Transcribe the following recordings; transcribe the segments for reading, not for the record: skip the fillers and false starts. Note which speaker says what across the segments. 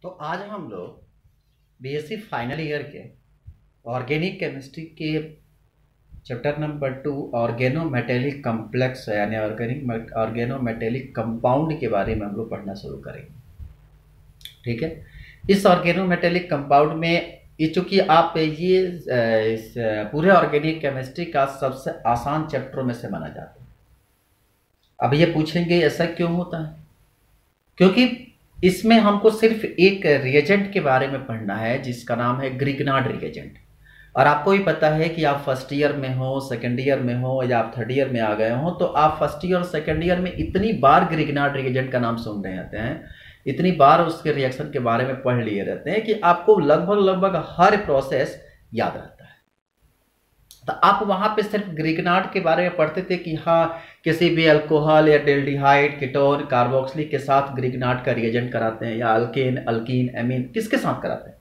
Speaker 1: तो आज हम लोग बीएससी फाइनल ईयर के ऑर्गेनिक केमिस्ट्री के चैप्टर नंबर 2 ऑर्गेनोमेटेलिक कॉम्प्लेक्स यानी ऑर्गेनोमेटेलिक कंपाउंड के बारे में हम लोग पढ़ना शुरू करेंगे। ठीक है, इस ऑर्गेनोमेटेलिक कंपाउंड में ये चूंकि आप ये इस पूरे ऑर्गेनिक केमिस्ट्री का सबसे आसान चैप्टरों में से माना जाता है। अब ये पूछेंगे ऐसा क्यों होता है? क्योंकि इसमें हमको सिर्फ एक रिएजेंट के बारे में पढ़ना है जिसका नाम है ग्रिग्नार्ड रिएजेंट। और आपको भी पता है कि आप फर्स्ट ईयर में हो, सेकंड ईयर में हो या आप थर्ड ईयर में आ गए हो तो आप फर्स्ट ईयर और सेकंड ईयर में इतनी बार ग्रिग्नार्ड रिएजेंट का नाम सुन रहे होते हैं, इतनी बार उसके रिएक्शन के बारे में पढ़ लिए रहते हैं कि आपको लगभग हर प्रोसेस याद रहता है। तो आप वहां पे सिर्फ ग्रिग्नार्ड के बारे में पढ़ते थे कि हाँ किसी भी अल्कोहल या डेल्डिहाइड, कीटोन, कार्बोक्सिलिक के साथ ग्रिग्नार्ड का रिएजेंट कराते हैं, या अल्केन, अल्कीन, एमीन किसके साथ कराते हैं।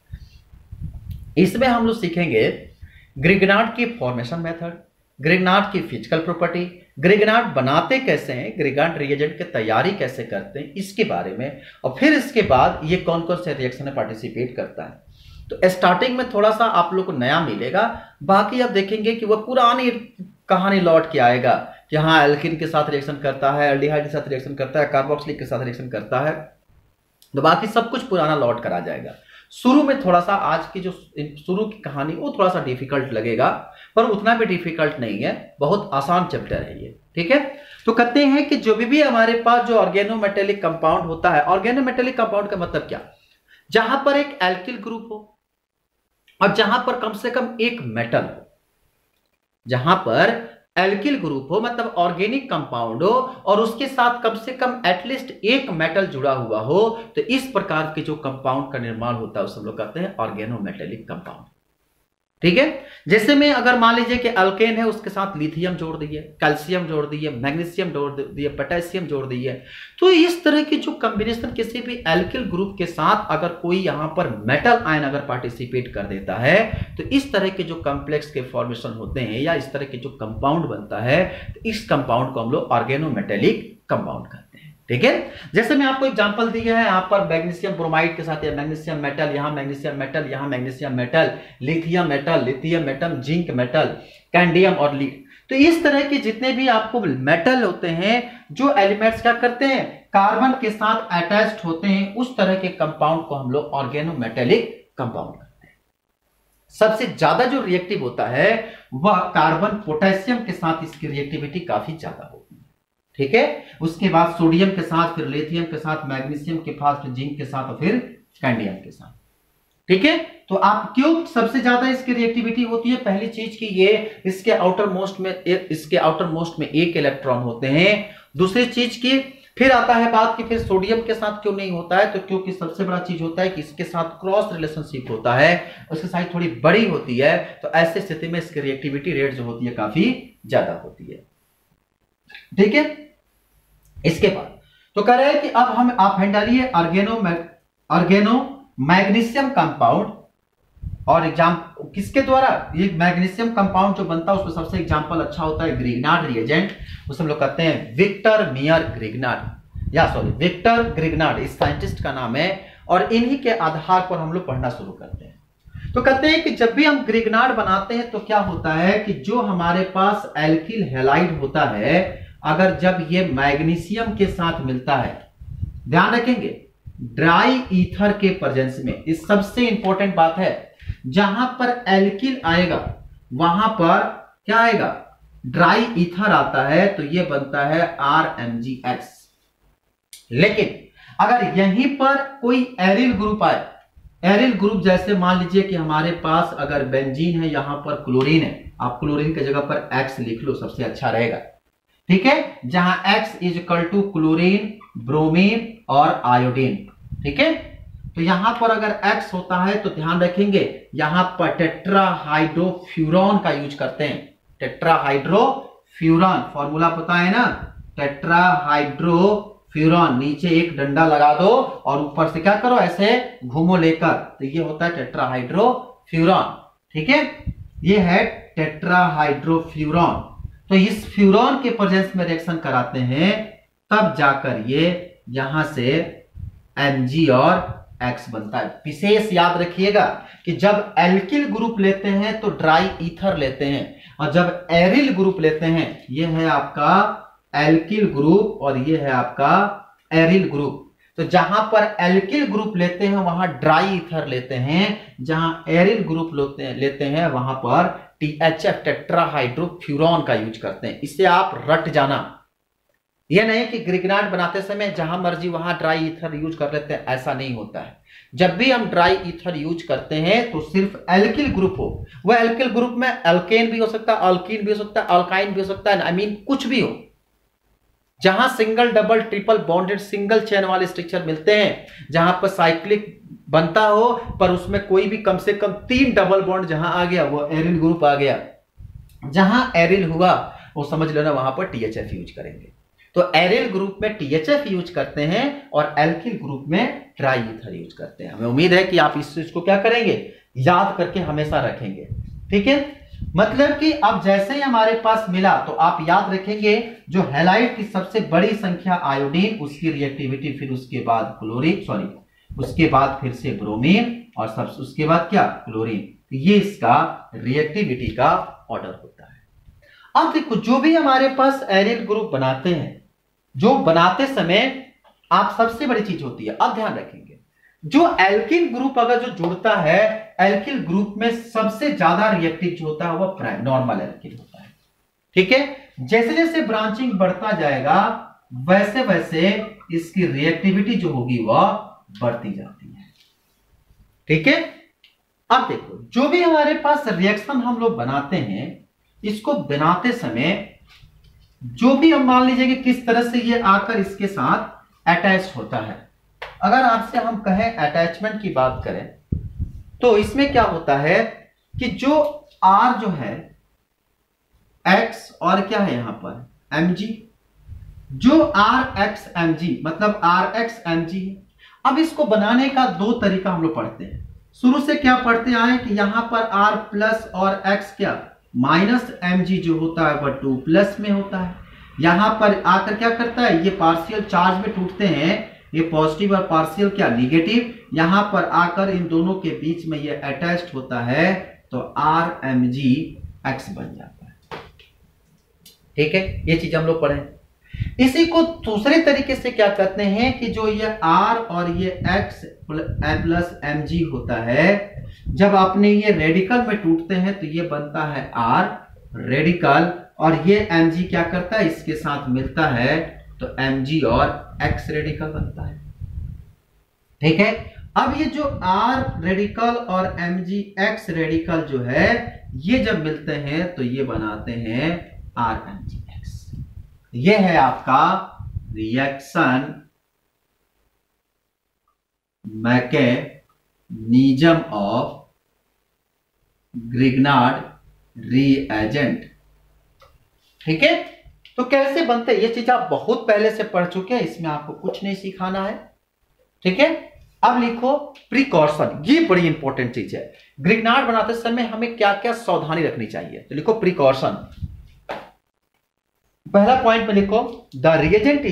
Speaker 1: इसमें हम लोग सीखेंगे ग्रिग्नार्ड की फॉर्मेशन मेथड, ग्रिग्नार्ड की फिजिकल प्रॉपर्टी, ग्रिग्नार्ड बनाते कैसे हैं, ग्रिग्नार्ड रिएजेंट की तैयारी कैसे करते हैं इसके बारे में, और फिर इसके बाद ये कौन कौन से रिएक्शन में पार्टिसिपेट करता है। तो स्टार्टिंग में थोड़ा सा आप लोग को नया मिलेगा, बाकी आप देखेंगे कि वह पुरानी कहानी लौट के आएगा कि हाँ एल्किन के साथ रिएक्शन करता है, एल्डिहाइड के साथ रिएक्शन करता है, कार्बोक्सिलिक के साथ रिएक्शन करता है, तो बाकी सब कुछ पुराना लौट कर आ जाएगा। शुरू में थोड़ा सा आज की जो शुरू की कहानी वो थोड़ा सा डिफिकल्ट लगेगा, पर उतना भी डिफिकल्ट नहीं है, बहुत आसान चैप्टर है ये। ठीक है, तो कहते हैं कि जो भी हमारे पास जो ऑर्गेनोमेटेलिक कंपाउंड होता है, ऑर्गेनोमेटेलिक कंपाउंड का मतलब क्या, जहां पर एक एल्किल ग्रुप हो और जहां पर कम से कम एक मेटल हो, जहां पर एल्किल ग्रुप हो मतलब ऑर्गेनिक कंपाउंड हो और उसके साथ कम से कम एटलीस्ट एक मेटल जुड़ा हुआ हो, तो इस प्रकार के जो कंपाउंड का निर्माण होता है उसे हम लोग कहते हैं ऑर्गेनोमेटेलिक कंपाउंड। ठीक है, जैसे में अगर मान लीजिए कि अल्केन है, उसके साथ लिथियम जोड़ दिए, कैल्शियम जोड़ दिए, मैग्नीशियम जोड़ दिए, पोटेशियम जोड़ दिए, तो इस तरह की जो कॉम्बिनेशन किसी भी एल्किल ग्रुप के साथ अगर कोई यहां पर मेटल आयन अगर पार्टिसिपेट कर देता है तो इस तरह के जो कॉम्प्लेक्स के फॉर्मेशन होते हैं या इस तरह के जो कंपाउंड बनता है, तो इस कंपाउंड को हम लोग ऑर्गेनोमेटेलिक कंपाउंड कहते हैं। ठीक है, जैसे मैं आपको एग्जांपल दिया है, यहां पर मैग्नीशियम ब्रोमाइड के साथ मैग्नीशियम मेटल, यहां मैग्नीशियम मेटल, यहां magnesium metal, lithium metal, lithium metal, zinc metal, cadmium और लीड। तो इस तरह के जितने भी आपको मेटल होते हैं, जो एलिमेंट्स क्या करते हैं, कार्बन के साथ अटैच्ड होते हैं, उस तरह के कंपाउंड को हम लोग ऑर्गेनोमेटेलिक कंपाउंड कहते हैं। सबसे ज्यादा जो रिएक्टिव होता है वह कार्बन पोटेशियम के साथ, इसकी रिएक्टिविटी काफी ज्यादा होती है। ठीक है, उसके बाद सोडियम के साथ, फिर लिथियम के साथ, मैग्नीशियम के साथ, फिर जिंक के साथ और फिर कैंडियम के साथ। ठीक है, तो आप क्यों सबसे ज्यादा इसकी रिएक्टिविटी होती है, पहली चीज की ये इसके आउटर मोस्ट में एक इलेक्ट्रॉन होते हैं। दूसरी चीज की फिर आता है बात कि फिर सोडियम के साथ क्यों नहीं होता है, तो क्योंकि सबसे बड़ा चीज होता है कि इसके साथ क्रॉस रिलेशनशिप होता है, उसकी साइज थोड़ी बड़ी होती है, तो ऐसे स्थिति में इसकी रिएक्टिविटी रेट जो होती है काफी ज्यादा होती है। ठीक है, इसके बाद तो कह रहे हैं कि अब आप डालिए ऑर्गेनो मैग्नीशियम कंपाउंड, और एग्जाम्पल किसके द्वारा, ये मैग्नीशियम कंपाउंड जो बनता है उसमें सबसे एग्जांपल अच्छा होता है ग्रिग्नार्ड रिएजेंट, उसे हम लोग कहते हैं विक्टर ग्रिग्नार्ड, इस साइंटिस्ट का नाम है, और इन्हीं के आधार पर हम लोग पढ़ना शुरू करते हैं। तो कहते हैं कि जब भी हम ग्रिग्नार्ड बनाते हैं तो क्या होता है कि जो हमारे पास एल्किल हैलाइड होता है, अगर जब ये मैग्नीशियम के साथ मिलता है, ध्यान रखेंगे ड्राई ईथर के प्रेजेंस में, इस सबसे इंपॉर्टेंट बात है, जहां पर एल्किल आएगा वहां पर क्या आएगा, ड्राई ईथर आता है, तो ये बनता है RMgX। लेकिन अगर यहीं पर कोई एरिल ग्रुप आए, एरिल ग्रुप जैसे मान लीजिए कि हमारे पास अगर बेंजीन है, यहां पर क्लोरीन है, आप क्लोरीन की जगह पर X लिख लो, सबसे अच्छा रहेगा। ठीक है, जहां X is equal to chlorine, bromine और आयोडीन। ठीक है, तो यहां पर अगर X होता है तो ध्यान रखेंगे यहां पर टेट्राहाइड्रोफ्यूरॉन का यूज करते हैं। टेट्राहाइड्रोफ्यूरॉन फॉर्मूला पता है ना, टेट्राहाइड्रोफ्यूरॉन, नीचे एक डंडा लगा दो और ऊपर से क्या करो, ऐसे घूमो लेकर, तो ये होता है टेट्राहाइड्रोफ्यूरॉन। ठीक है, ये है टेट्राहाइड्रोफ्यूरॉन। तो इस फ्यूरॉन के प्रेजेंस में रिएक्शन कराते हैं, तब जाकर ये यहां से Mg और एक्स बनता है। विशेष याद रखिएगा कि जब एल्किल ग्रुप लेते हैं तो ड्राई ईथर लेते हैं, और जब एरिल ग्रुप लेते हैं, ये है आपका एल्किल ग्रुप और ये है आपका एरिल ग्रुप। तो जहां पर एल्किल ग्रुप लेते हैं वहां ड्राई ईथर लेते हैं, जहां एरिल ग्रुप लेते हैं वहां पर THF टेट्राहाइड्रोफ्यूरॉन का यूज करते हैं। इसे आप रट जाना, यह नहीं कि ग्रिग्नार्ड बनाते समय जहां मर्जी वहां ड्राई ईथर यूज कर लेते हैं, ऐसा नहीं होता है। जब भी हम ड्राई ईथर यूज करते हैं तो सिर्फ एल्किल ग्रुप हो, वह एल्किल ग्रुप में एल्केन भी हो सकता है, अल्कीन भी हो सकता है, अल्काइन भी हो सकता है, आई मीन कुछ भी हो। जहां single double triple bonded single chain वाले स्ट्रक्चर मिलते हैं, जहां पर साइक्लिक बनता हो पर उसमें कोई भी कम से कम 3 डबल बॉन्ड जहां आ गया वो एरिल ग्रुप आ गया। जहां एरिल हुआ वो समझ लेना वहां पर THF यूज करेंगे। तो एरिल ग्रुप में THF यूज करते हैं और एल्किल ग्रुप में ड्राई ईथर यूज करते हैं। हमें उम्मीद है कि आप इस चीज को क्या करेंगे, याद करके हमेशा रखेंगे। ठीक है, मतलब कि अब जैसे ही हमारे पास मिला तो आप याद रखेंगे जो हैलाइड की सबसे बड़ी संख्या आयोडीन, उसकी रिएक्टिविटी, फिर उसके बाद क्लोरीन, उसके बाद फिर से ब्रोमीन और सब उसके बाद क्या, क्लोरीन। ये इसका रिएक्टिविटी का ऑर्डर होता है। अब देखो जो भी हमारे पास एरिल ग्रुप बनाते हैं, जो बनाते समय आप सबसे बड़ी चीज होती है, अब ध्यान रखेंगे जो एल्किल ग्रुप अगर जो जुड़ता है, एल्किल ग्रुप में सबसे ज्यादा रिएक्टिव जो होता है वो नॉर्मल एल्किल होता है। ठीक है, जैसे जैसे ब्रांचिंग बढ़ता जाएगा वैसे वैसे इसकी रिएक्टिविटी जो होगी वह बढ़ती जाती है। ठीक है, अब देखो जो भी हमारे पास रिएक्शन हम लोग बनाते हैं, इसको बनाते समय जो भी हम मान लीजिए कि किस तरह से ये आकर इसके साथ अटैच होता है। अगर आपसे हम कहें अटैचमेंट की बात करें तो इसमें क्या होता है कि जो R जो है X और क्या है यहां पर Mg, जो RXMg मतलब RXMg है। अब इसको बनाने का दो तरीका हम लोग पढ़ते हैं, शुरू से क्या पढ़ते आए कि यहां पर R प्लस और X क्या माइनस Mg जो होता है वह 2 प्लस में होता है। यहां पर आकर क्या करता है, ये पार्शियल चार्ज में टूटते हैं, ये पॉजिटिव और पार्शियल क्या निगेटिव, यहां पर आकर इन दोनों के बीच में ये अटैच्ड होता है तो RMgX बन जाता है। ठीक है, ये चीज हम लोग पढ़े। इसी को दूसरे तरीके से क्या कहते हैं कि जो ये R और ये X प्लस Mg होता है, जब अपने ये रेडिकल में टूटते हैं तो ये बनता है R रेडिकल, और ये Mg क्या करता है, इसके साथ मिलता है तो Mg और X रेडिकल बनता है। ठीक है, अब ये जो R रेडिकल और MgX रेडिकल जो है ये जब मिलते हैं तो ये बनाते हैं RMgX। ये है आपका reaction mechanism of Grignard reagent. ठीक है, तो कैसे बनते हैं ये चीज आप बहुत पहले से पढ़ चुके हैं, इसमें आपको कुछ नहीं सिखाना है। ठीक है, अब लिखो प्रिकॉशन, ये बड़ी इंपॉर्टेंट चीज है। ग्रिग्नार्ड बनाते समय हमें क्या क्या सावधानी रखनी चाहिए, तो लिखो प्रिकॉशन। पहला पॉइंट में लिखो the reagent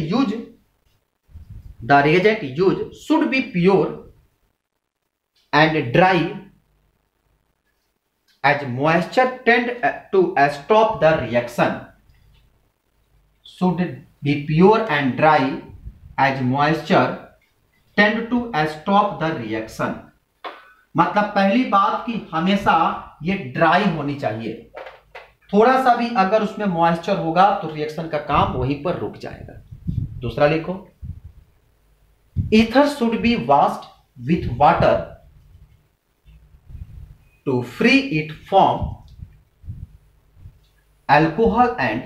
Speaker 1: use should be pure and dry as moisture tend to stop the reaction, should be pure and dry as moisture tend to stop the reaction। मतलब पहली बात कि हमेशा ये ड्राई होनी चाहिए, थोड़ा सा भी अगर उसमें मॉइस्चर होगा तो रिएक्शन का काम वहीं पर रुक जाएगा। दूसरा लिखो ether should be washed with water to free it from alcohol and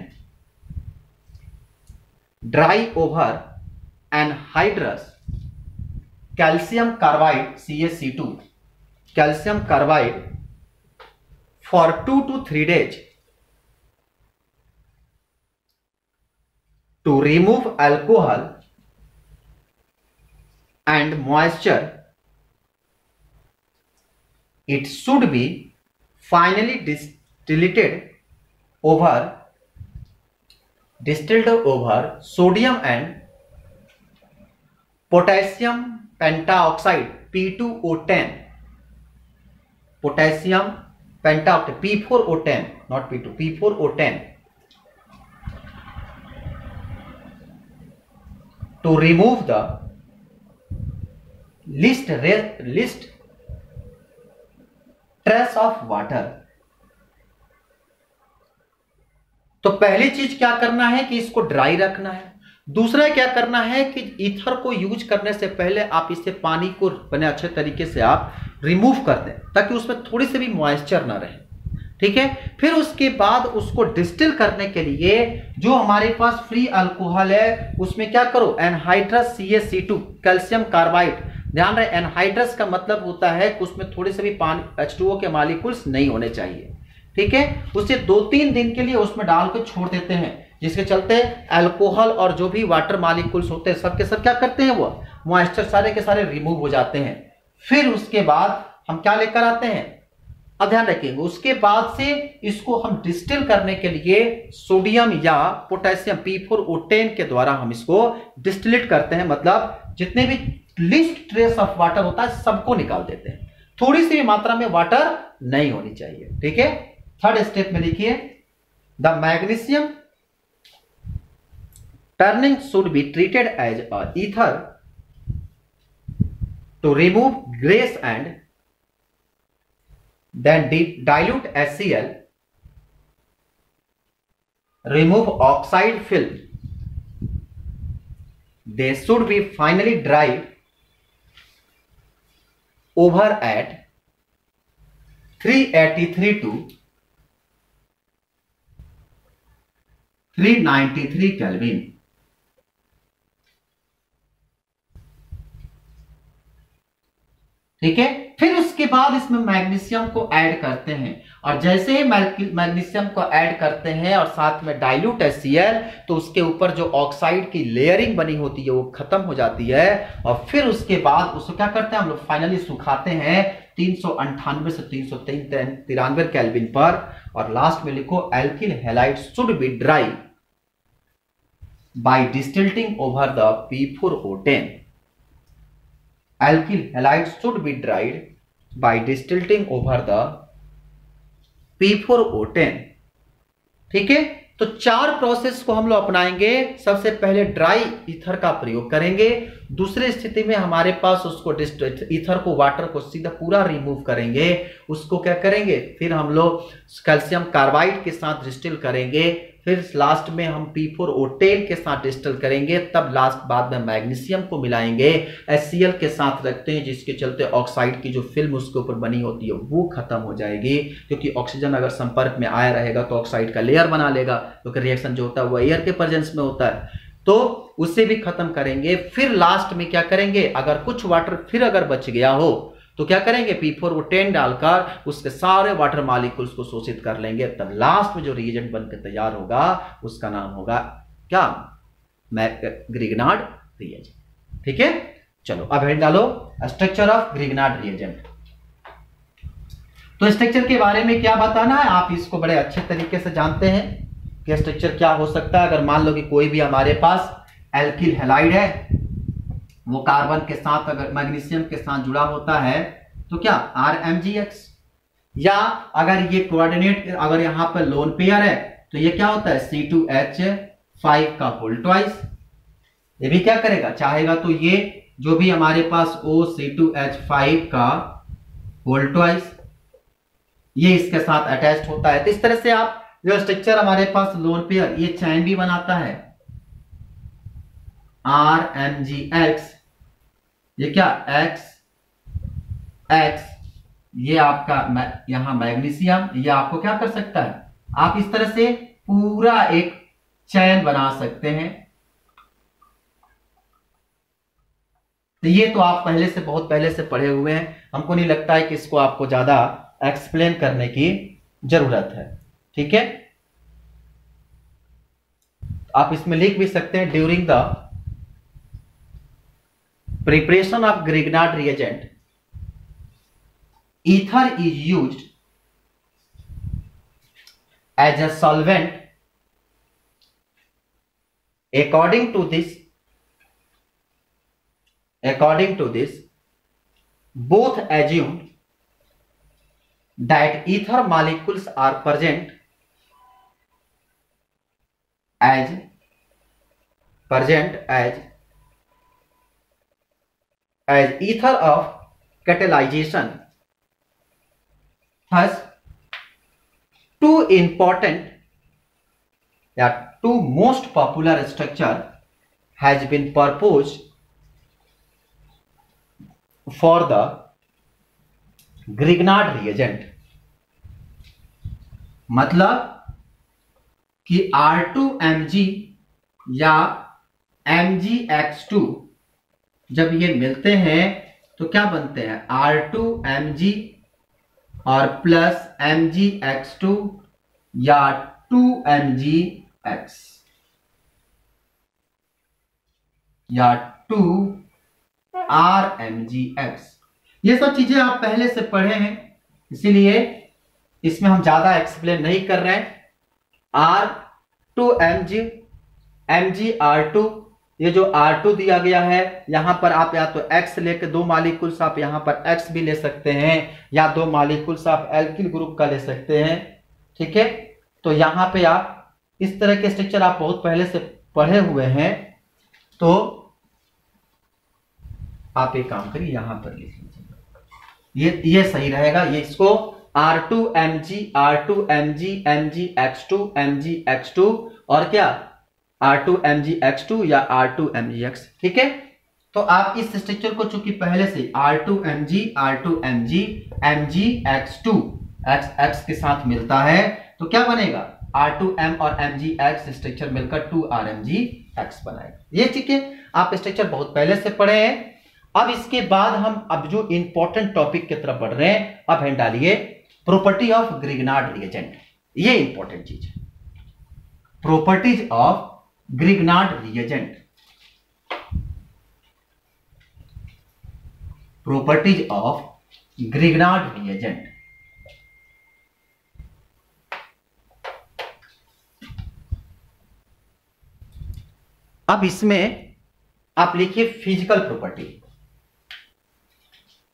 Speaker 1: dry over anhydrous calcium carbide CaC2 calcium carbide for 2 to 3 days to remove alcohol and moisture. It should be finally distilled over sodium and potassium pentoxide P2O10, potassium pentoxide P4O10, not P2, P4O10, to remove the least trace of water। तो पहली चीज क्या करना है कि इसको dry रखना है। दूसरा क्या करना है कि ईथर को यूज करने से पहले आप इसे पानी को बने अच्छे तरीके से आप रिमूव कर दें ताकि उसमें थोड़ी सी भी मॉइस्चर ना रहे, ठीक है। फिर उसके बाद उसको डिस्टिल करने के लिए जो हमारे पास फ्री अल्कोहल है उसमें क्या करो, एनहाइड्रस CaC2 कैल्शियम कार्बाइड। ध्यान रहे एनहाइड्रस का मतलब होता है कि उसमें थोड़े से भी पानी H2O के मॉलिक्यूल्स नहीं होने चाहिए, ठीक है। उसे 2-3 दिन के लिए उसमें डाल के छोड़ देते हैं, जिसके चलते अल्कोहल और जो भी वाटर मॉलिक्यूल्स होते हैं सब के सब क्या करते हैं, वो मॉइस्चर सारे के सारे रिमूव हो जाते हैं। फिर उसके बाद हम क्या लेकर आते हैं, अब ध्यान रखेंगे, उसके बाद से इसको हम डिस्टिल करने के लिए सोडियम या पोटेशियम P4O10 के द्वारा हम इसको डिस्टिलेट करते हैं। मतलब जितने भी लीस्ट ट्रेस ऑफ वाटर होता है सबको निकाल देते हैं, थोड़ी सी मात्रा में वाटर नहीं होनी चाहिए, ठीक है। थर्ड स्टेप में लिखिए, the magnesium turning should be treated as a ether to remove grease and then dilute HCl, remove oxide film, they should be finally dried over at 383 to 393 Kelvin। ठीक है। फिर उसके बाद इसमें मैग्नीशियम को add करते हैं, और जैसे ही मैग्नीशियम को ऐड करते हैं और साथ में डाइल्यूट HCl, तो उसके ऊपर जो ऑक्साइड की लेयरिंग बनी होती है वो खत्म हो जाती है। और फिर उसके बाद उसको क्या करते हैं हम लोग, फाइनली सुखाते हैं 398 से 393 केल्विन पर। और लास्ट में लिखो, alkyl halide should be dry by distilling over the P4O10। Alkyl halides should be dried by distilling over the P4O10, ठीक है। तो 4 प्रोसेस को हम लोग अपनाएंगे। सबसे पहले ड्राई ईथर का प्रयोग करेंगे, दूसरी स्थिति में हमारे पास उसको ईथर को वाटर को सीधा पूरा रिमूव करेंगे, उसको क्या करेंगे, फिर हम लोग कैल्शियम कार्बाइड के साथ डिस्टिल करेंगे, फिर लास्ट में हम P4O10 के साथ डिस्टिल करेंगे, तब लास्ट बाद में मैग्नीशियम को मिलाएंगे, HCl के साथ रखते हैं, जिसके चलते ऑक्साइड की जो फिल्म उसके ऊपर बनी होती है वो खत्म हो जाएगी, क्योंकि ऑक्सीजन अगर संपर्क में आया रहेगा तो ऑक्साइड का लेयर बना लेगा, क्योंकि रिएक्शन जो होता है वो एयर के प्रेजेंस में होता है, तो उसे भी खत्म करेंगे। फिर लास्ट में क्या करेंगे, अगर कुछ वाटर फिर अगर बच गया हो तो क्या करेंगे, P4O10 डालकर उसके सारे वाटर मॉलिक्यूल्स को शोषित कर लेंगे, तब लास्ट में जो रिएजेंट बनकर तैयार होगा उसका नाम होगा क्या, ग्रिग्नार्ड रिएजेंट, ठीक है। चलो अब हेड डालो, स्ट्रक्चर ऑफ ग्रिग्नार्ड रिएजेंट। तो स्ट्रक्चर के बारे में क्या बताना है, आप इसको बड़े अच्छे तरीके से जानते हैं कि स्ट्रक्चर क्या हो सकता है। अगर मान लो कि कोई भी हमारे पास एल्किल हैलाइड है, वो कार्बन के साथ अगर मैग्नीशियम के साथ जुड़ा होता है तो क्या RMgX, या अगर ये कोऑर्डिनेट अगर यहां पर लोन पेयर है तो ये क्या होता है C2H5 का होल ट्वाइस। ये भी क्या करेगा, चाहेगा तो ये जो भी हमारे पास O C2H5 का होल ट्वाइस ये इसके साथ अटैच्ड होता है। तो इस तरह से आप जो स्ट्रक्चर हमारे पास लोन पेयर ये चैन भी बनाता है RMgX, ये क्या X X, ये आपका यहां मैग्नीशियम, ये आपको क्या कर सकता है, आप इस तरह से पूरा एक चैन बना सकते हैं। तो ये तो आप पहले से बहुत पहले से पढ़े हुए हैं, हमको नहीं लगता है कि इसको आपको ज्यादा एक्सप्लेन करने की जरूरत है, ठीक है। आप इसमें लिख भी सकते हैं, during the preparation of Grignard reagent, ether is used as a solvent. According to this, According to this, both assumed that ether molecules are present as ether of catalyzation. Thus, two most popular structure has been proposed for the Grignard reagent. मतलब कि R2Mg या Mgx2 जब ये मिलते हैं तो क्या बनते हैं, R2Mg और प्लस Mgx2 या 2Mgx या 2RMgx। ये सब चीजें आप पहले से पढ़े हैं, इसीलिए इसमें हम ज्यादा एक्सप्लेन नहीं कर रहे हैं। R2Mg Mgr2, ये जो R2 दिया गया है यहां पर आप या तो X लेके दो मॉलिक्यूल्स आप यहां पर X भी ले सकते हैं, या दो मॉलिक्यूल्स आप एल्किल ग्रुप का ले सकते हैं। ठीक है, तो यहां पे आप इस तरह के स्ट्रक्चर आप बहुत पहले से पढ़े हुए हैं, तो आप एक काम करिए यहां पर लिख लीजिए, ये सही रहेगा। ये इसको R2Mg Mgx2 Mgx2 और क्या R2Mgx2 या R2Mgx। ठीक है, तो आप इस स्ट्रक्चर को चूंकि पहले से R2Mg Mgx2 x के साथ मिलता है तो क्या बनेगा, R2M और Mgx स्ट्रक्चर मिलकर 2RMgx बनाएगा। ये ठीक है, आप स्ट्रक्चर बहुत पहले से पढ़े हैं। अब इसके बाद हम अब जो इंपॉर्टेंट टॉपिक की तरफ बढ़ रहे हैं, अब हम डालिए प्रॉपर्टी ऑफ ग्रिग्नार्ड रिएजेंट। ये इंपॉर्टेंट चीज है, properties of Grignard reagent. Properties of Grignard reagent. अब इसमें आप लिखिए फिजिकल प्रॉपर्टी।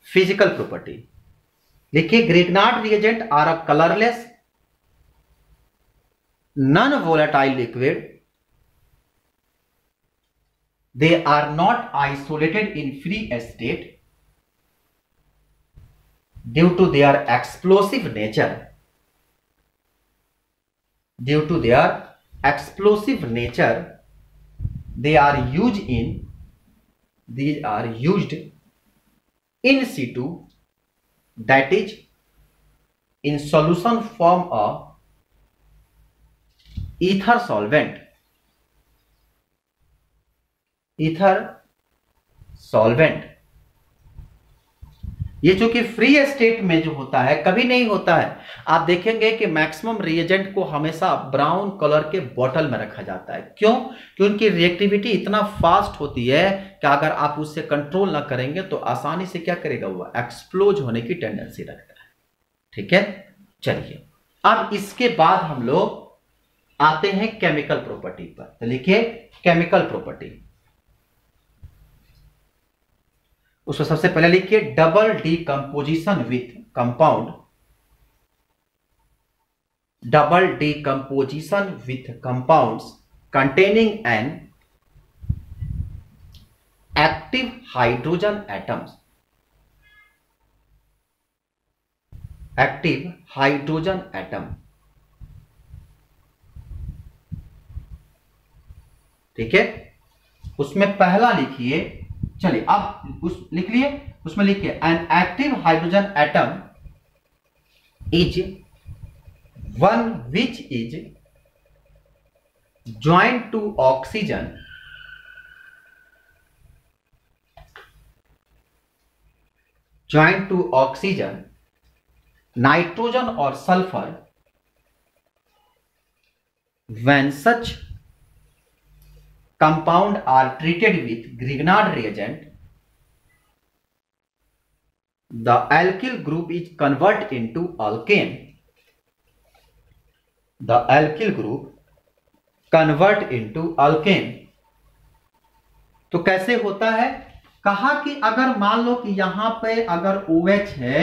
Speaker 1: फिजिकल प्रॉपर्टी लिखिए, Grignard reagent are a colourless non volatile liquid. They are not isolated in free state due to their explosive nature. Due to their explosive nature, they are used in situ, that is in solution form of ether solvent. Ether solvent, ये जो कि free state में जो होता है कभी नहीं होता है। आप देखेंगे कि मैक्सिमम रिएजेंट को हमेशा ब्राउन कलर के बोतल में रखा जाता है। क्यों? क्योंकि उनकी रिएक्टिविटी इतना फास्ट होती है कि अगर आप उससे कंट्रोल ना करेंगे तो आसानी से क्या करेगा, वो एक्सप्लोज होने की टेंडेंसी रखता है। ठीक है, चलिए अब इसके बाद हम लोग आते हैं केमिकल प्रॉपर्टी पर। तो लिखिए केमिकल प्रॉपर्टी। उसको सबसे पहले लिखिए double decomposition with compound. Double decomposition with compounds containing N active hydrogen atoms. Active hydrogen atom. ठीक है, उसमें पहला लिखिए, चलिए अब उस लिख लिए, उसमें लिखिए an active hydrogen atom is one which is joint to oxygen nitrogen और sulphur when such compound are treated with Grignard reagent, the alkyl group is converted into alkane. The alkyl group convert into alkane. तो कैसे होता है कहा कि अगर मान लो कि यहां पे अगर OH है,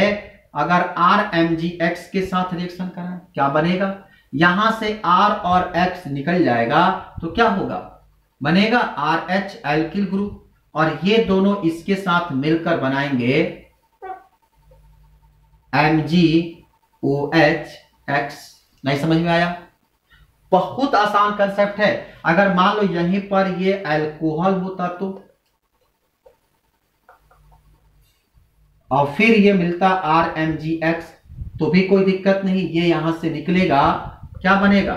Speaker 1: अगर RMgX के साथ रिएक्शन करें क्या बनेगा, यहां से R और X निकल जाएगा तो क्या होगा, बनेगा RH एल्किल ग्रुप, और ये दोनों इसके साथ मिलकर बनाएंगे MgOH। नहीं समझ में आया? बहुत आसान कंसेप्ट है। अगर मान लो यहीं पर ये अल्कोहल होता तो, और फिर ये मिलता RMgX तो भी कोई दिक्कत नहीं, ये यहां से निकलेगा, क्या बनेगा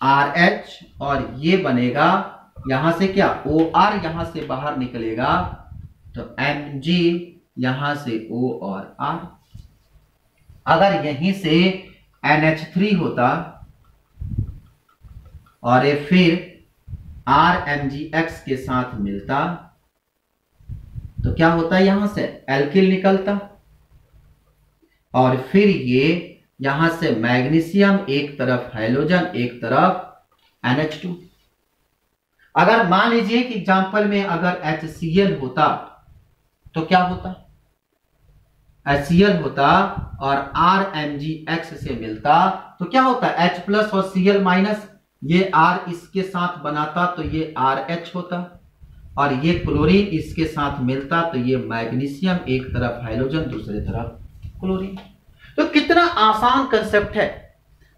Speaker 1: RH, और ये बनेगा यहां से क्या OR, यहां से बाहर निकलेगा तो Mg, यहां से O और R। अगर यहीं से NH3 होता और ये फिर RMgX के साथ मिलता तो क्या होता है, यहां से एल्किल निकलता, और फिर ये यहां से मैग्नीशियम एक तरफ हैलोजन एक तरफ NH2। अगर मान लीजिए कि एग्जांपल में अगर HCl होता तो क्या होता, HCl होता और RMgX से मिलता तो क्या होता, H प्लस और Cl माइनस, ये R इसके साथ बनाता तो ये RH होता, और ये क्लोरीन इसके साथ मिलता तो ये मैग्नीशियम एक तरफ हाइड्रोजन दूसरी तरफ क्लोरीन। तो कितना आसान कंसेप्ट है।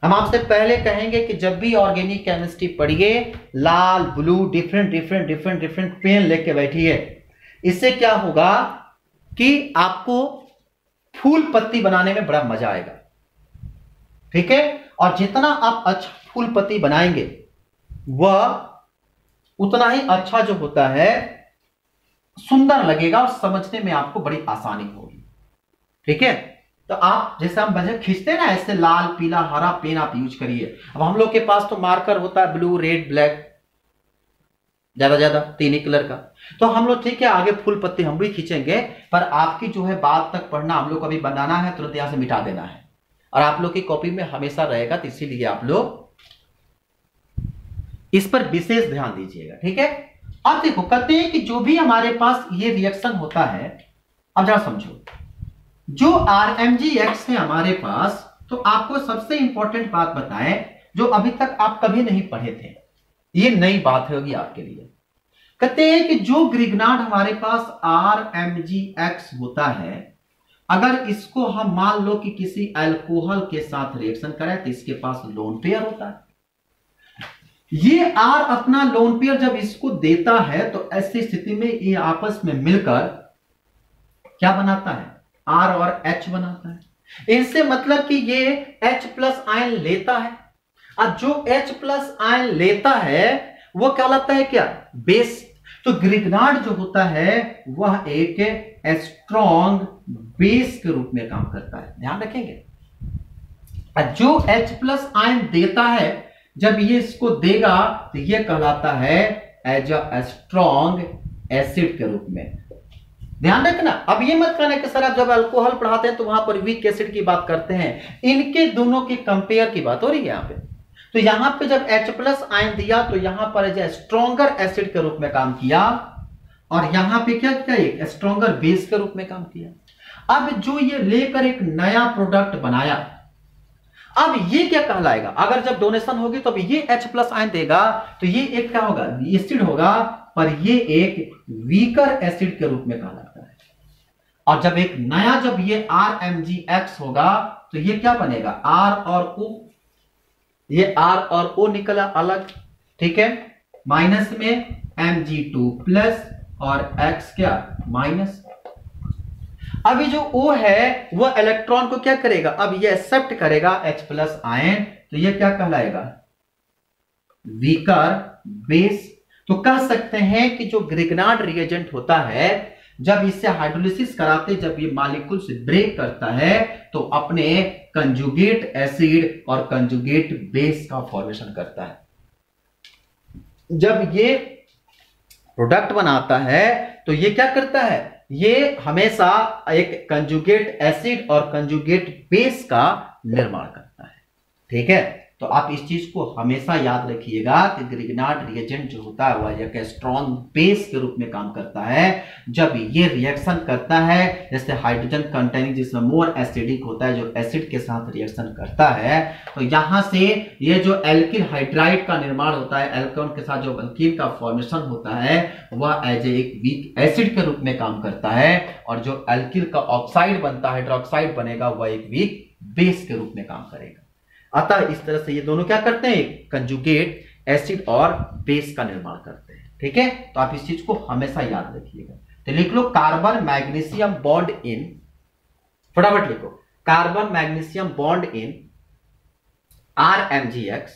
Speaker 1: हम आपसे पहले कहेंगे कि जब भी ऑर्गेनिक केमिस्ट्री पढ़िए, लाल blue different different different different pen लेके बैठिए। इससे क्या होगा कि आपको फूल पत्ती बनाने में बड़ा मजा आएगा, ठीक है। और जितना आप अच्छा फूल पत्ती बनाएंगे वह उतना ही अच्छा जो होता है सुंदर लगेगा और समझने में आपको बड़ी आसानी होगी, ठीक है। तो आप जैसे हम बजट खींचते हैं ना, ऐसे लाल पीला हरा पेन आप यूज करिए। अब हम लोग के पास तो मार्कर होता है ब्लू रेड ब्लैक, ज्यादा तीन ही कलर का, तो हम लोग ठीक है आगे फूल पत्ती हम भी खींचेंगे, पर आपकी जो है बात तक पढ़ना हम लोग को अभी बनाना है, तुरंत यहां से मिटा देना है, और आप लोग की कॉपी में हमेशा रहेगा, तो इसीलिए आप लोग इस पर विशेष ध्यान दीजिएगा, ठीक है। अब देखो कहते हैं कि जो भी हमारे पास ये रिएक्शन होता है, अब जरा समझो, जो RMgX है हमारे पास, तो आपको सबसे इंपॉर्टेंट बात बताएं जो अभी तक आप कभी नहीं पढ़े थे, ये नई बात होगी आपके लिए। कहते हैं कि जो ग्रिग्नार्ड हमारे पास RMgX होता है, अगर इसको हम मान लो कि किसी अल्कोहल के साथ रिएक्शन करें तो इसके पास लोन पेयर होता है। ये R अपना लोन पेयर जब इसको देता है तो ऐसी स्थिति में ये आपस में मिलकर क्या बनाता है, R और H बनाता है। इससे मतलब कि ये H प्लस आयन लेता है, और जो H प्लस आयन लेता है वो कहलाता है क्या, बेस। तो ग्रिग्नार्ड जो होता है वह एक स्ट्रॉन्ग बेस के रूप में काम करता है, ध्यान रखेंगे। जो H प्लस आयन देता है, जब ये इसको देगा तो ये कहलाता है एज अ स्ट्रॉन्ग एसिड के रूप में, ध्यान रखना। अब ये मत कहना कि सर आप जब अल्कोहल पढ़ाते हैं तो वहां पर वीक एसिड की बात करते हैं, इनके दोनों की कंपेयर की बात हो रही है यहां पे। तो यहां पे जब H प्लस आयन दिया तो यहां पर एज स्ट्रॉन्गर एसिड के रूप में काम किया, और यहां पे क्या किया, एक स्ट्रॉन्गर बेस के रूप में काम किया। अब जो ये लेकर एक नया प्रोडक्ट बनाया, अब ये क्या कहलाएगा, अगर जब डोनेशन होगी तो ये H प्लस आयन देगा तो ये एक क्या होगा, एसिड होगा, पर ये एक वीकर एसिड के रूप में कहलाता है। और जब एक नया जब ये RMgX होगा तो ये क्या बनेगा, R और O, ये R और O निकला अलग, ठीक है, माइनस में Mg2 प्लस और X क्या माइनस। अभी जो O है वो इलेक्ट्रॉन को क्या करेगा, अब ये एक्सेप्ट करेगा H प्लस आयन, तो ये क्या कहलाएगा, वीकर बेस। तो कह सकते हैं कि जो ग्रिग्नार्ड रिएजेंट होता है, जब इससे हाइड्रोलिसिस कराते, जब ये मॉलिक्यूल से ब्रेक करता है तो अपने कंजुगेट एसिड और कंजुगेट बेस का फॉर्मेशन करता है। जब ये प्रोडक्ट बनाता है तो ये क्या करता है, ये हमेशा एक कंजुगेट एसिड और कंजुगेट बेस का निर्माण करता है, ठीक है। तो आप इस चीज को हमेशा याद रखिएगा कि ग्रिग्नार्ड रिएजेंट जो होता है वह एक स्ट्रॉन्ग बेस के रूप में काम करता है। जब ये रिएक्शन करता है, जैसे हाइड्रोजन कंटेनिंग जिसमें मोर एसिडिक होता है, जो एसिड के साथ रिएक्शन करता है, तो यहां से ये जो एल्किल हाइड्राइड का निर्माण होता है, एल्कोन के साथ जो अल्कीन का फॉर्मेशन होता है, वह एज एक वीक एसिड के रूप में काम करता है, और जो एल्किल का ऑक्साइड बनता है, हाइड्रोक्साइड बनेगा, वह एक वीक बेस के रूप में काम करेगा। अतः इस तरह से ये दोनों क्या करते हैं, कंजुगेट एसिड और बेस का निर्माण करते हैं। ठीक है, तो आप इस चीज को हमेशा याद रखिएगा। तो लिख low carbon magnesium bond in, फटाफट लिखो, carbon magnesium bond in RMgX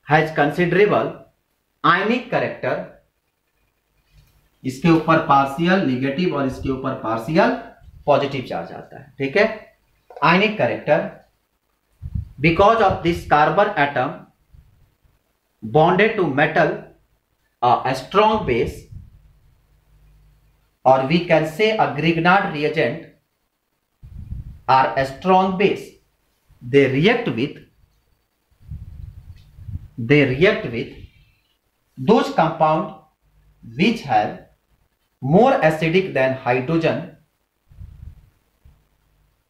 Speaker 1: has considerable ionic character, इसके ऊपर पार्शियल निगेटिव और इसके ऊपर पार्शियल पॉजिटिव चार्ज आता है। ठीक है, आयनिक character because of this carbon atom bonded to metal, a strong base, or we can say a Grignard reagent are a strong base. They react with those compound which have more acidic than hydrogen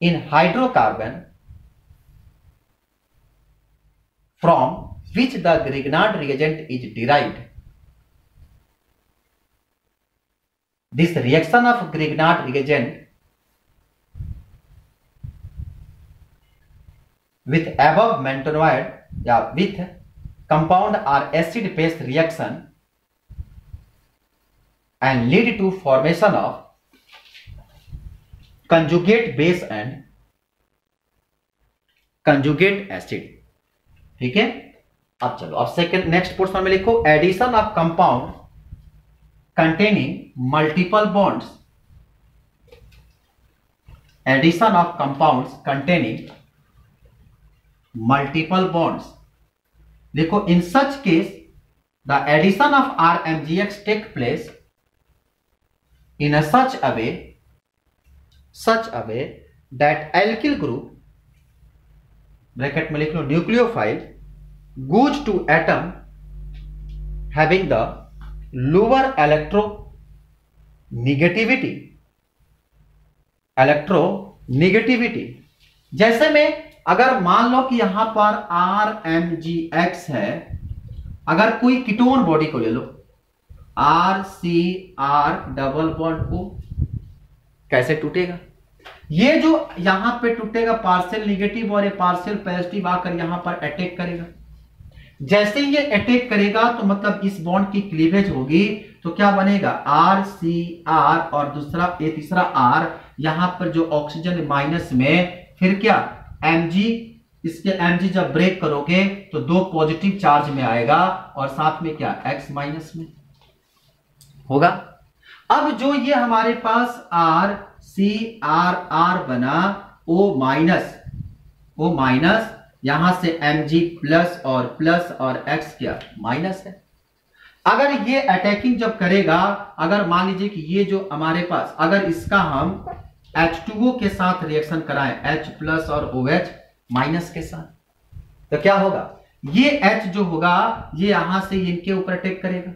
Speaker 1: in hydrocarbon from which the Grignard reagent is derived. This reaction of Grignard reagent with above mentanoid with compound are acid base reaction and lead to formation of conjugate base and conjugate acid. ठीक है, अब चलो, अब second next portion में लिखो addition of compound containing multiple bonds, addition of compounds containing multiple bonds. देखो, in such case the addition of RMgX take place इन such a way that alkyl group, bracket में लिख लो nucleophile, goes to atom having the lower electronegativity। जैसे में अगर मान लो कि यहां पर RMgX है, अगर कोई कीटोन बॉडी को ले लो RCR डबल बॉन्ड O, कैसे टूटेगा? ये जो यहां पे टूटेगा पार्शियल निगेटिव और ये पार्शियल पॉजिटिव आकर यहां पर अटैक करेगा। जैसे ये अटैक करेगा तो मतलब इस बॉन्ड की क्लीवेज होगी, तो क्या बनेगा RCR और दूसरा ये तीसरा R, यहां पर जो ऑक्सीजन माइनस में, फिर क्या Mg, इसके Mg जब ब्रेक करोगे तो 2 पॉजिटिव चार्ज में आएगा और साथ में क्या X माइनस में होगा। अब जो ये हमारे पास RCR बना, O माइनस, यहां से Mg प्लस और X क्या माइनस है। अगर ये अटैकिंग जब करेगा, अगर मान लीजिए कि ये जो हमारे पास, अगर इसका हम H2O के साथ रिएक्शन कराएं, H प्लस और OH माइनस के साथ, तो क्या होगा, ये H जो होगा ये यहां से इनके ऊपर अटैक करेगा।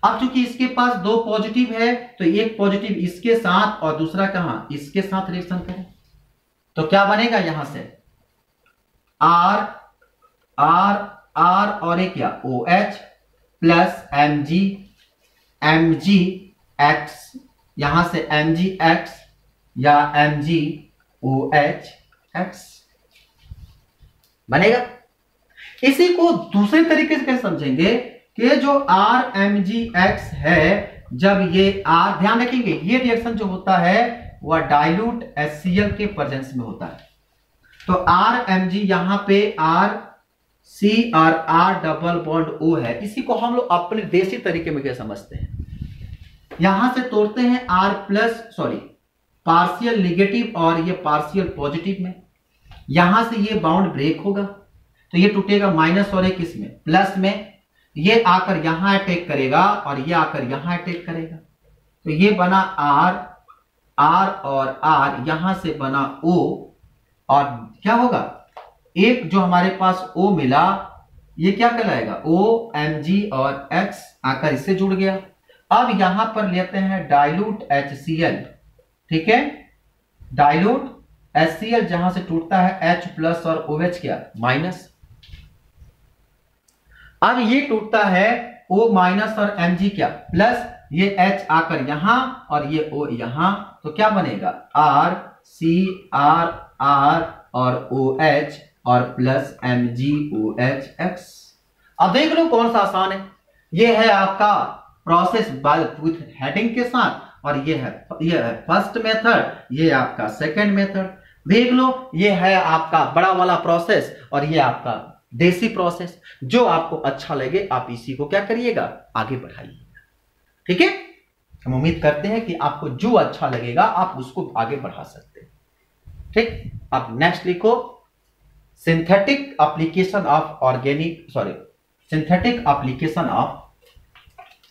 Speaker 1: अब चूंकि इसके पास 2 पॉजिटिव है, तो एक पॉजिटिव इसके साथ और दूसरा कहां, इसके साथ रिएक्शन करें, तो क्या बनेगा, यहां से R और एक क्या OH प्लस MgX, यहां से MgX या MgOH बनेगा। इसी को दूसरे तरीके से कैसे समझेंगे कि जो RMgX है, जब ये R, ध्यान रखेंगे ये रिएक्शन जो होता है वह डाइल्यूट HCl के प्रेजेंस में होता है। तो RMg यहां पे RC और R डबल बॉन्ड O है, इसी को हम लोग अपने देसी तरीके में क्या समझते हैं, यहां से तोड़ते हैं R प्लस पार्शियल निगेटिव और ये पार्शियल पॉजिटिव में, यहां से ये बाउंड ब्रेक होगा तो ये टूटेगा माइनस और एक इसमें प्लस में, ये आकर यहां अटैक करेगा और ये आकर यहां अटैक करेगा, तो ये बना R और R, यहां से बना O, और क्या होगा एक जो हमारे पास O मिला, ये क्या कहलाएगा, OMG और X आकर इससे जुड़ गया। अब यहां पर लेते हैं डाइल्यूट HCl, ठीक है, डाइल्यूट HCl जहां से टूटता है H प्लस और OH क्या माइनस। अब ये टूटता है O माइनस और Mg क्या प्लस, ये H आकर यहां और ये O यहां, तो क्या बनेगा RCr और OH और प्लस MgOHX। अब देख लो कौन सा आसान है। ये है आपका प्रोसेस बल्क विथ हेडिंग के साथ, और ये है फर्स्ट मेथड, ये आपका सेकंड मेथड। देख लो ये है आपका बड़ा वाला प्रोसेस और ये आपका देसी प्रोसेस। जो आपको अच्छा लगे आप इसी को क्या करिएगा, आगे बढ़ाइएगा, ठीक है। हम उम्मीद करते हैं कि आपको जो अच्छा लगेगा आप उसको आगे बढ़ा सकते हैं, ठीक। अब नेक्स्ट लिखो, synthetic application of synthetic application of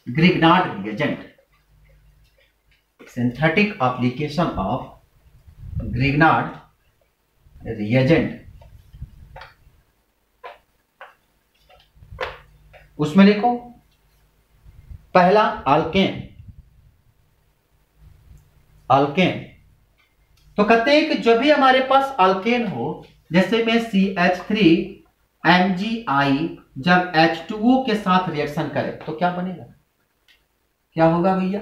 Speaker 1: Grignard reagent. Synthetic application of Grignard reagent, उसमें लिखो पहला अल्केन। अल्केन तो कहते हैं कि जब भी हमारे पास अल्केन हो, जैसे में CH3MgI जब H2O के साथ रिएक्शन करे तो क्या बनेगा, क्या होगा भैया,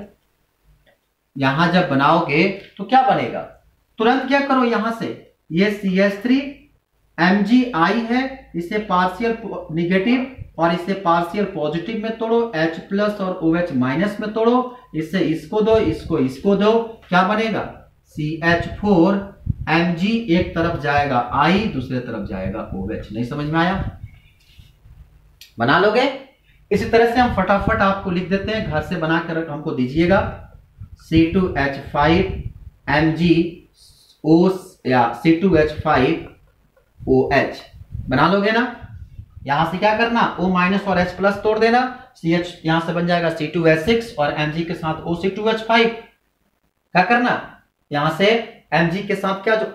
Speaker 1: यहां जब बनाओगे तो क्या बनेगा, तुरंत क्या करो, यहां से ये CH3MgI है, इसे पार्शियल निगेटिव और इसे पार्शियल पॉजिटिव में तोड़ो, H प्लस और OH माइनस में तोड़ो, इससे इसको दो, इसको दो, क्या बनेगा CH4Mg, एक तरफ जाएगा I, दूसरे तरफ जाएगा OH। नहीं समझ में आया, बना लोगे। इसी तरह से हम फटाफट आपको लिख देते हैं, घर से बनाकर हमको दीजिएगा, C2H5Mg या C2H5OH बना लोगे ना। यहां से क्या करना, O माइनस और H प्लस तोड़ देना, CH यहां से बन जाएगा C2H6 और Mg के साथ OC2H5। क्या करना, यहां से Mg के साथ क्या, जो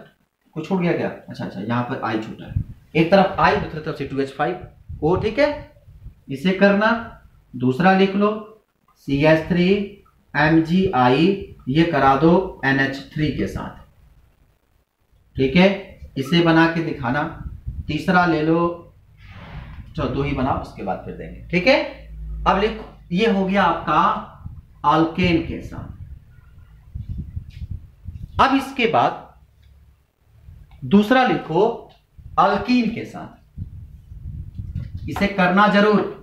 Speaker 1: कुछ छूट गया क्या, अच्छा यहां पर I छूटा है, एक तरफ I दूसरी तरफ C2H5O, ठीक है। इसे करना, दूसरा लिख लो CH3MgI, ये करा दो NH3 के साथ, ठीक है, इसे बना के दिखाना। तीसरा ले लो, चलो दो ही बनाओ उसके बाद फिर देंगे, ठीक है। अब लिखो, ये हो गया आपका अल्केन के साथ। अब इसके बाद दूसरा लिखो अल्कीन के साथ। इसे करना जरूर,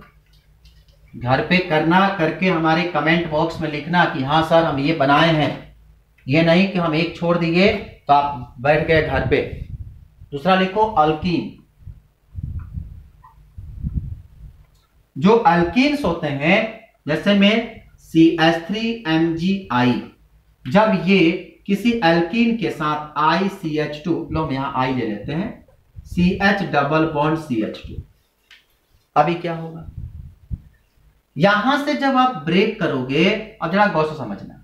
Speaker 1: घर पे करना, करके हमारे कमेंट बॉक्स में लिखना कि हाँ सर हम ये बनाए हैं, ये नहीं कि हम एक छोड़ दिए तो आप बैठ गए घर पे। दूसरा लिखो अल्कीन। जो अल्कीन्स होते हैं, जैसे में CH3MgI, जब ये किसी अल्कीन के साथ ICH2, लो हम यहां I ले लेते हैं, CH डबल बॉन्ड CH2, अभी क्या होगा, यहां से जब आप ब्रेक करोगे, अब जरा गौर से समझना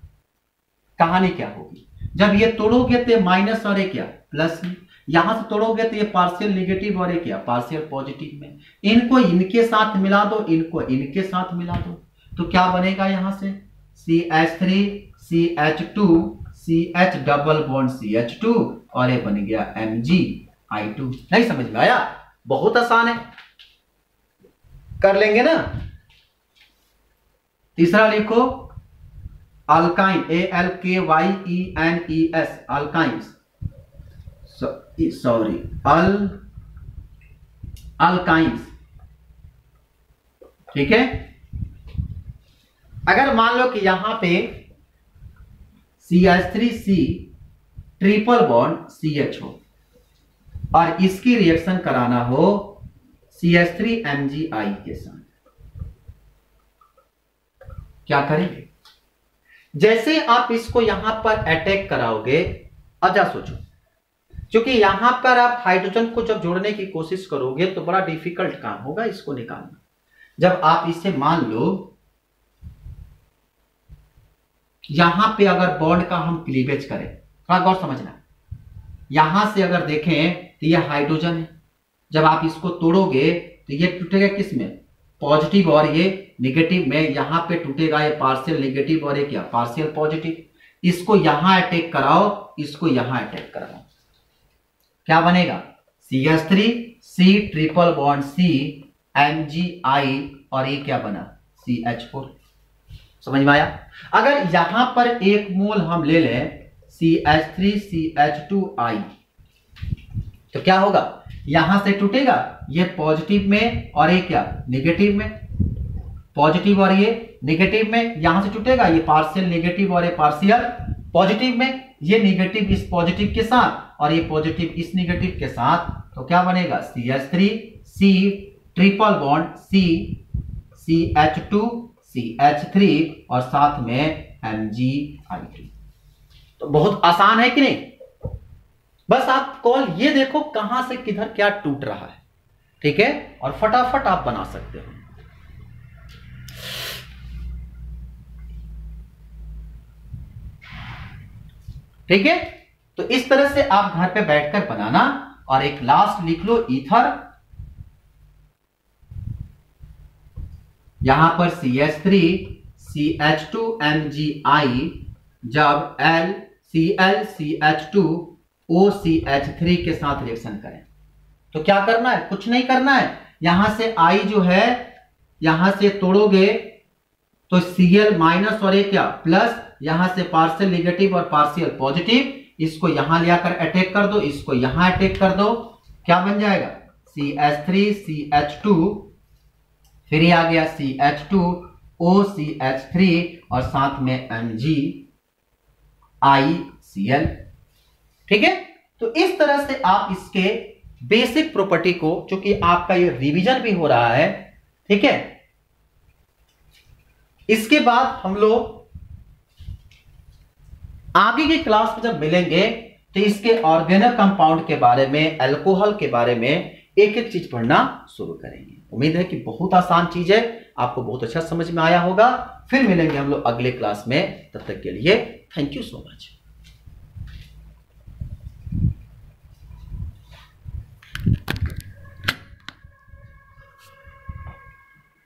Speaker 1: कहानी क्या होगी। जब ये तोड़ोगे तो माइनस और ये क्या प्लस में, यहां से तोड़ोगे तो ये पार्शियल नेगेटिव और ये क्या पार्शियल पॉजिटिव में, इनको इनके साथ मिला दो, इनको इनके साथ मिला दो, तो क्या बनेगा, यहां से CH3 CH2 CH double bond CH2 और ये बन गया MgI2। नहीं समझ में आया, बहुत आसान है, कर लेंगे ना। तीसरा लिखो alkyne, ALKYENES, alkynes, sorry alkynes, ठीक है। अगर मान लो कि यहां पे CH3C ट्रिपल बॉन्ड CH हो और इसकी रिएक्शन कराना हो CH3MgI के साथ, क्या करेंगे, जैसे आप इसको यहां पर अटैक कराओगे, अच्छा सोचो, क्योंकि यहां पर आप हाइड्रोजन को जब जोड़ने की कोशिश करोगे तो बड़ा डिफिकल्ट काम होगा इसको निकालना। जब आप इसे मान लो यहां पे अगर बॉन्ड का हम क्लीवेज करें, थोड़ा गौर समझना, यहां से अगर देखें तो यह हाइड्रोजन है जब आप इसको तोड़ोगे तो ये टूटेगा किस में, पॉजिटिव और ये निगेटिव में। यहां पे टूटेगा ये पार्शियल निगेटिव और ये क्या, पार्शियल पॉजिटिव। इसको यहां अटैक कराओ, इसको यहां अटैक कराओ, क्या बनेगा, CH3 C triple bond C MgI और ये क्या बना, CH4। समझ में आया। अगर यहां पर एक मोल हम ले लें CH3 CH2I तो क्या होगा, यहां से टूटेगा ये पॉजिटिव में और ये क्या, निगेटिव में, पॉजिटिव और ये निगेटिव में। यहां से टूटेगा ये पार्शियल निगेटिव और ये पार्शियल पॉजिटिव में, ये निगेटिव इस पॉजिटिव के साथ और ये पॉजिटिव इस निगेटिव के साथ, तो क्या बनेगा, CH3 C triple bond C CH2 CH3 और साथ में MgI2। तो बहुत आसान है कि नहीं। बस आप कॉल ये देखो कहां से किधर क्या टूट रहा है, ठीक है, और फटाफट आप बना सकते हो। ठीक है, तो इस तरह से आप घर पे बैठकर बनाना। और एक लास्ट लिख लो, ईथर, यहां पर CH3 CH2 MgI जब Cl CH2 OCH3 के साथ रिएक्शन करें तो क्या करना है, कुछ नहीं करना है। यहां से I जो है यहां से तोड़ोगे तो Cl माइनस और ये क्या प्लस, यहां से पार्शियल निगेटिव और पार्शियल पॉजिटिव, इसको यहां लेकर अटैक कर दो, इसको यहां अटैक कर दो, क्या बन जाएगा, CH3 CH2, फिर ये आ गया CH2 OCH3 और साथ में MgICl। ठीक है, तो इस तरह से आप इसके बेसिक प्रॉपर्टी को, चूंकि आपका ये रिवीजन भी हो रहा है, ठीक है, इसके बाद हम लोग आगे की क्लास में जब मिलेंगे तो इसके ऑर्गेनो कंपाउंड के बारे में, अल्कोहल के बारे में एक एक चीज पढ़ना शुरू करेंगे। उम्मीद है कि बहुत आसान चीज है, आपको बहुत अच्छा समझ में आया होगा। फिर मिलेंगे हम लोग अगले क्लास में, तब तक के लिए थैंक यू सो मच।